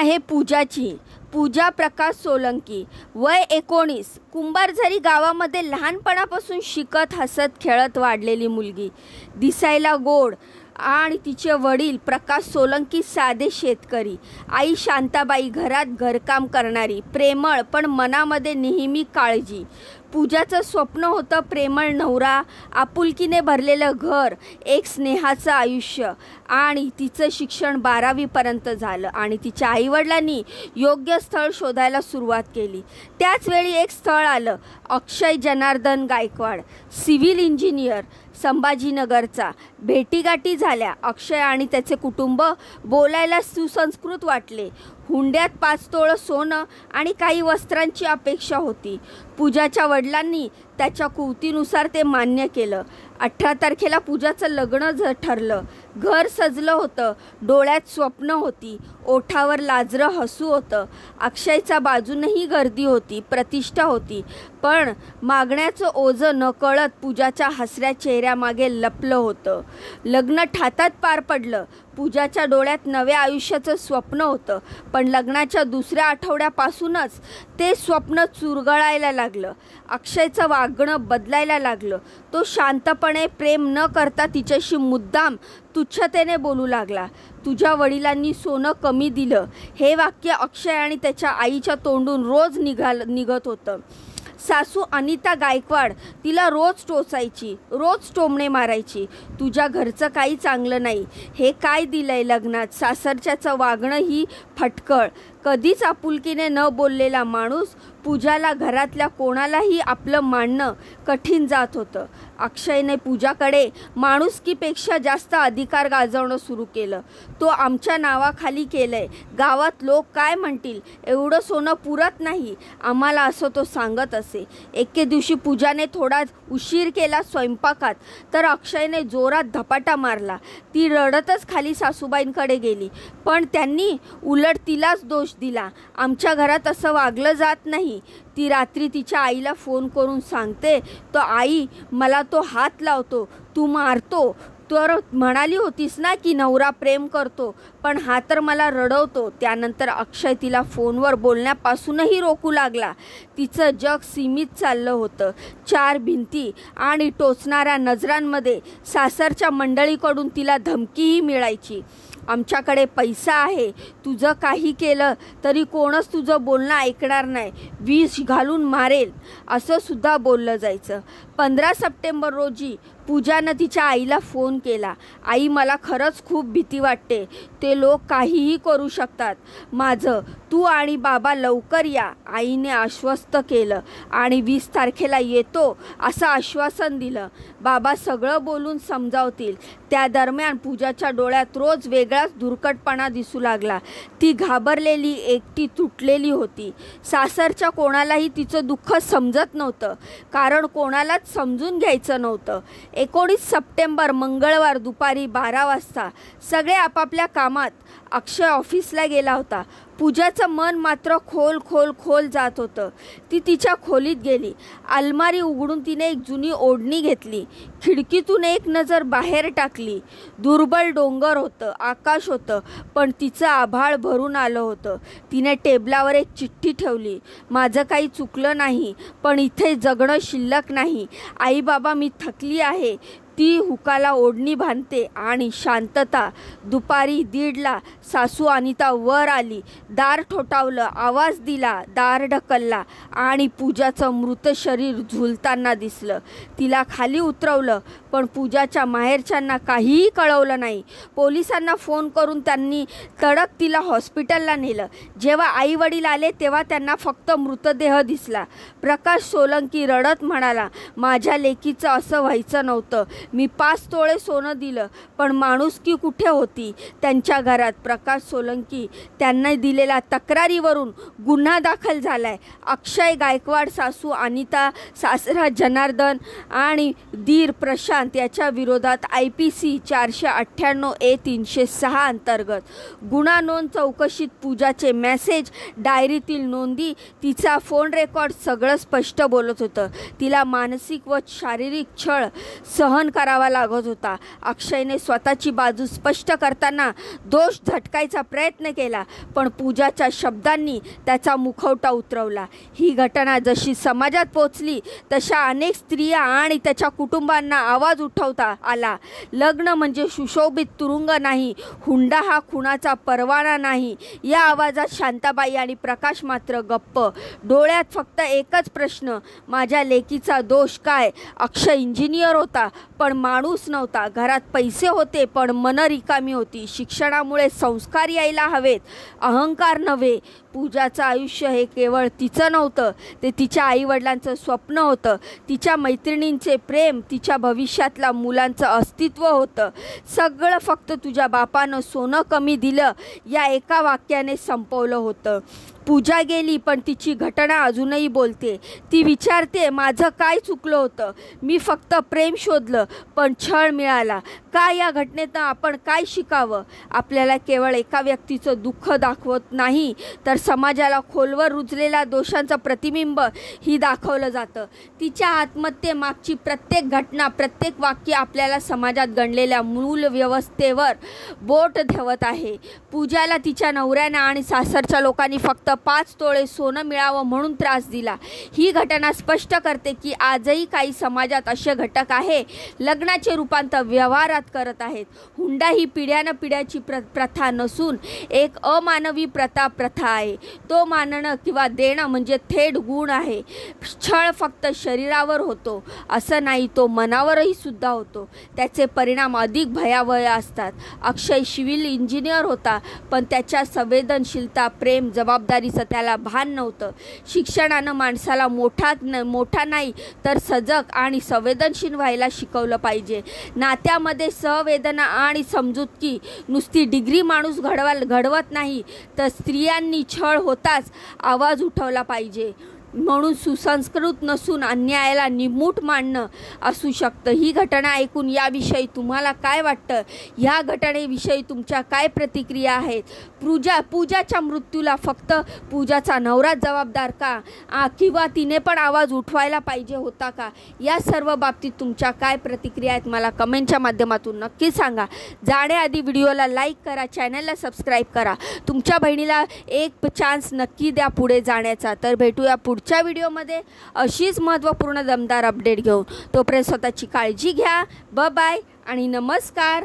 आहे पूजाची. पूजा प्रकाश सोलंकी, वय 19, कुंभारझरी गावामध्ये लहानपणापासून शिकत हसत खेळत वाढलेली मुलगी. दिसायला गोड आणि तिचे वडील प्रकाश सोलंकी साधे शेतकरी. आई शांताबाई घरात घरकाम करणारी, प्रेमळ पण मनामध्ये नेहमी काळजी. पूजाचं स्वप्न होतं प्रेमळ नवरा, आपुलकीने भरलेलं घर, एक स्नेहाचं आयुष्य. आणि तिचं शिक्षण 12वीपर्यंत झालं आणि तिच्या आईवडिलांनी योग्य स्थळ शोधायला सुरुवात केली. त्याचवेळी एक स्थळ आलं, अक्षय जनार्दन गायकवाड, सिव्हिल इंजिनियर, संभाजीनगरचा. भेटीगाठी झाल्या. अक्षय आणि त्याचे कुटुंब बोलायला सुसंस्कृत वाटले. हुंड्यात 5 तोळं सोनं आणि काही वस्त्रांची अपेक्षा होती. पूजाच्या वडिलांनी त्याच्या कुवतीनुसार ते मान्य केलं. 18 तारखेला पूजाचं लग्न ठरलं. घर सजलं होतं, डोळ्यात स्वप्न होती, ओठावर लाजरं हसू होतं. अक्षयच्या बाजूनही गर्दी होती, प्रतिष्ठा होती. पण मागण्याचं ओझं नकळत पूजाच्या हसऱ्या चेहऱ्यामागे लपलं होतं. लग्न ठातात पार पडलं. पूजाच्या डोळ्यात नव्या आयुष्याचं स्वप्न होतं, पण लग्नाच्या दुसऱ्या आठवड्यापासूनच ते स्वप्न चुरगळायला लागलं. अक्षयचं वागणं बदलायला लागलं. तो शांतपणे, प्रेम न करता तिच्याशी मुद्दाम तुच्छतेने बोलू लागला. तुझ्या वडिलांनी सोनं कमी दिलं, हे वाक्य अक्षय आणि त्याच्या आईच्या तोंडून रोज निघत होतं. सासू अनिता गायकवाड तिला रोज टोचायची, रोज टोमणे मारायची. तुझ्या घरचं काही चांगलं नाही, हे काय दिलंय लग्नात. सासरच्याचं वागणं ही फटकळ. कधीच आपुलकीने न बोललेला माणूस पूजाला घरातल्या कोणालाही आपलं मानणं कठीण जात होतं. अक्षयने पूजाकडे माणुसकीपेक्षा जास्त अधिकार गाजवणं सुरू केलं. तो आमच्या नावाखाली केलंय, गावात लोक काय म्हणतील, एवढं सोनं पुरत नाही आम्हाला, असं तो सांगत असे. एके दिवशी पूजाने थोडा उशीर केला स्वयंपाकात, तर अक्षयने जोरात धपाटा मारला. ती रडतच खाली सासूबाईंकडे गेली, पण त्यांनी उलट तिलाच दोष दिला. आमच्या घरात असं वागलं जात नाही. ती रात्री तिच्या आईला फोन करून सांगते, तो आई मला तो हात लावतो, तू मारतो. तर म्हणाली होतीस ना की नवरा प्रेम करतो, पण हा तर मला रडवतो. त्यानंतर अक्षय तिला फोनवर बोलण्यापासूनही रोखू लागला. तिचं जग सीमित चाललं होतं. 4 भिंती आणि टोचणाऱ्या नजरांमध्ये सासरच्या मंडळीकडून तिला धमकीही मिळायची. आमच्याकडे पैसा आहे, तुझं काही केलं तरी कोणच तुझं बोलणं ऐकणार नाही, विष घालून मारेल, असं सुद्धा बोललं जायचं. 15 सप्टेंबर रोजी पूजानं तिच्या आईला फोन केला. आई, मला खरंच खूप भीती वाटते. ते लोक काहीही करू शकतात. माझं तू आणि बाबा लवकर या. आईने आश्वस्त केलं आणि 20 तारखेला येतो असं आश्वासन दिलं. बाबा सगळं बोलून समजावतील. त्या दरम्यान पूजाच्या डोळ्यात रोज वेगळाच धुरकटपणा दिसू लागला. ती घाबरलेली, एकटी, तुटलेली होती. सासरच्या कोणालाही तिचं दुःख समजत नव्हतं, कारण कोणालाच समजून घ्यायचं नव्हतं. 19 सप्टेंबर मंगळवार दुपारी 12 वाजता सगळे आपापल्या कामात. अक्षय ऑफिसला गेला होता. पूजाचं मन मात्र खोल खोल खोल जात होतं. ती तिच्या खोलीत गेली. अलमारी उघडून तिने एक जुनी ओढणी घेतली. खिडकीतून एक नजर बाहेर टाकली. दुर्बल डोंगर होतं, आकाश होतं, पण तिचं आभाळ भरून आलं होतं. तिने टेबलावर एक चिठ्ठी ठेवली. माझं काही चुकलं नाही, पण इथे जगणं शिल्लक नाही. आई बाबा, मी थकली आहे. ती हुकाला ओढणी बांधते आणि शांतता. दुपारी 1:30ला सासू अनिता वर आली. दार ठोठावलं, आवाज दिला, दार ढकलला आणि पूजाचं मृत शरीर झुलताना दिसलं. तिला खाली उतरवलं, पण पूजाच्या माहेरच्यांना काहीही कळवलं नाही. पोलिसांना फोन करून त्यांनी तडक तिला हॉस्पिटलला नेलं. जेव्हा आई वडील आले तेव्हा त्यांना फक्त मृतदेह दिसला. प्रकाश सोलंकी रडत म्हणाला, माझ्या लेकीचं असं व्हायचं नव्हतं. मी 5 तोळे सोनं दिलं, पण माणुसकी कुठे होती त्यांच्या घरात. प्रकाश सोलंकी त्यांना दिलेल्या तक्रारीवरून गुन्हा दाखल झालाय. अक्षय गायकवाड, सासू अनिता, सासरा जनार्दन आणि दीर प्रशांत याच्या विरोधात IPC 498A 306 अंतर्गत गुन्हा नोंद. चौकशीत पूजाचे मेसेज, डायरीतील नोंदी, तिचा फोन रेकॉर्ड सगळं स्पष्ट बोलत होतं. तिला मानसिक व शारीरिक छळ सहन सहन करावा लागत होता. अक्षयने स्वतःची बाजू स्पष्ट करताना दोष झटकायचा प्रयत्न केला, पण पूजाच्या शब्दांनी त्याचा मुखवटा उतरवला. ही घटना जशी समाजात पोचली तशा अनेक स्त्रिया आणि त्याच्या कुटुंबांना आवाज उठवता आला. लग्न म्हणजे सुशोभित तुरुंग नाही, हुंडा हा खुनाचा परवाना नाही. या आवाजात शांताबाई आणि प्रकाश मात्र गप्प. डोळ्यात फक्त एकच प्रश्न, माझ्या लेकीचा दोष काय? अक्षय इंजिनियर होता पण माणूस नव्हता. घरात पैसे होते पण मन रिकामी होती. शिक्षणामुळे संस्कार यायला हवेत, अहंकार नव्हे. पूजाचं आयुष्य हे केवळ तिचं नव्हतं, ते तिच्या आईवडिलांचं स्वप्न होतं, तिच्या मैत्रिणींचे प्रेम, तिच्या भविष्यातल्या मुलांचं अस्तित्व होतं. सगळं फक्त तुझ्या बापानं सोनं कमी दिलं या एका वाक्याने संपवलं होतं. पूजा गेली पण तिची घटना अजूनही बोलते. ती विचारते, माझं काय चुकलं होतं? मी फक्त प्रेम शोधलं पण छळ मिळाला का? या घटनेतनं आपण काय शिकावं? आपल्याला केवळ एका व्यक्तीचं दुःख दाखवत नाही तर समाजाला खोलवर रुजलेल्या दोषांचं प्रतिबिंब ही दाखवलं जातं. तिच्या आत्महत्येमागची प्रत्येक घटना, प्रत्येक वाक्य आपल्याला समाजात गणलेल्या मूल व्यवस्थेवर बोट ठेवत आहे. पूजाला तिच्या नवऱ्यानं आणि सासरच्या लोकांनी फक्त 5 तोळे सोनं मिळावं म्हणून त्रास दिला. ही घटना स्पष्ट करते की आजही काही समाजात असे घटक आहे लग्नाचे रूपांतर व्यवहारात करत आहेत. हुंडा ही पिढ्यानपिढ्याची प्रथा नसून एक अमानवी प्रथा आहे. तो मानणं किंवा देणं म्हणजे थेट गुण आहे. छळ फक्त शरीरावर होतो असं नाही, तो मनावरही सुद्धा होतो. त्याचे परिणाम अधिक भयावह असतात. अक्षय सिव्हिल इंजिनियर होता पण त्याच्या संवेदनशीलता, प्रेम, जबाबदारीचं त्याला भान नव्हतं. शिक्षणानं माणसाला मोठा नाही तर सजग आणि संवेदनशील व्हायला शिकवलं पाहिजे. नात्यामध्ये संवेदना आणि समजूतकी, नुसती डिग्री माणूस घडवत नाही तर स्त्रियांनी छळ होताच आवाज उठवला पाहिजे. म्हणून सुसंस्कृत नसून अन्यायाला निमूट मानणं असू शकतं. ही घटना ऐकून याविषयी तुम्हाला काय वाटतं? ह्या घटनेविषयी तुमच्या काय प्रतिक्रिया आहेत? पूजाच्या मृत्यूला फक्त पूजाचा नवरा जबाबदार का? किंवा तिने पण आवाज उठवायला पाहिजे होता का? या सर्व बाबतीत तुमच्या काय प्रतिक्रिया आहेत मला कमेंटच्या माध्यमातून नक्की सांगा. जाण्याआधी व्हिडिओला लाईक करा, चॅनलला सबस्क्राईब करा. तुमच्या बहिणीला एक चान्स नक्की द्या पुढे जाण्याचा. तर भेटूया पुढच्या व्हिडिओमध्ये अशीच महत्त्वपूर्ण दमदार अपडेट घेऊन. तोपर्यंत स्वतःची काळजी घ्या. बाय आणि नमस्कार.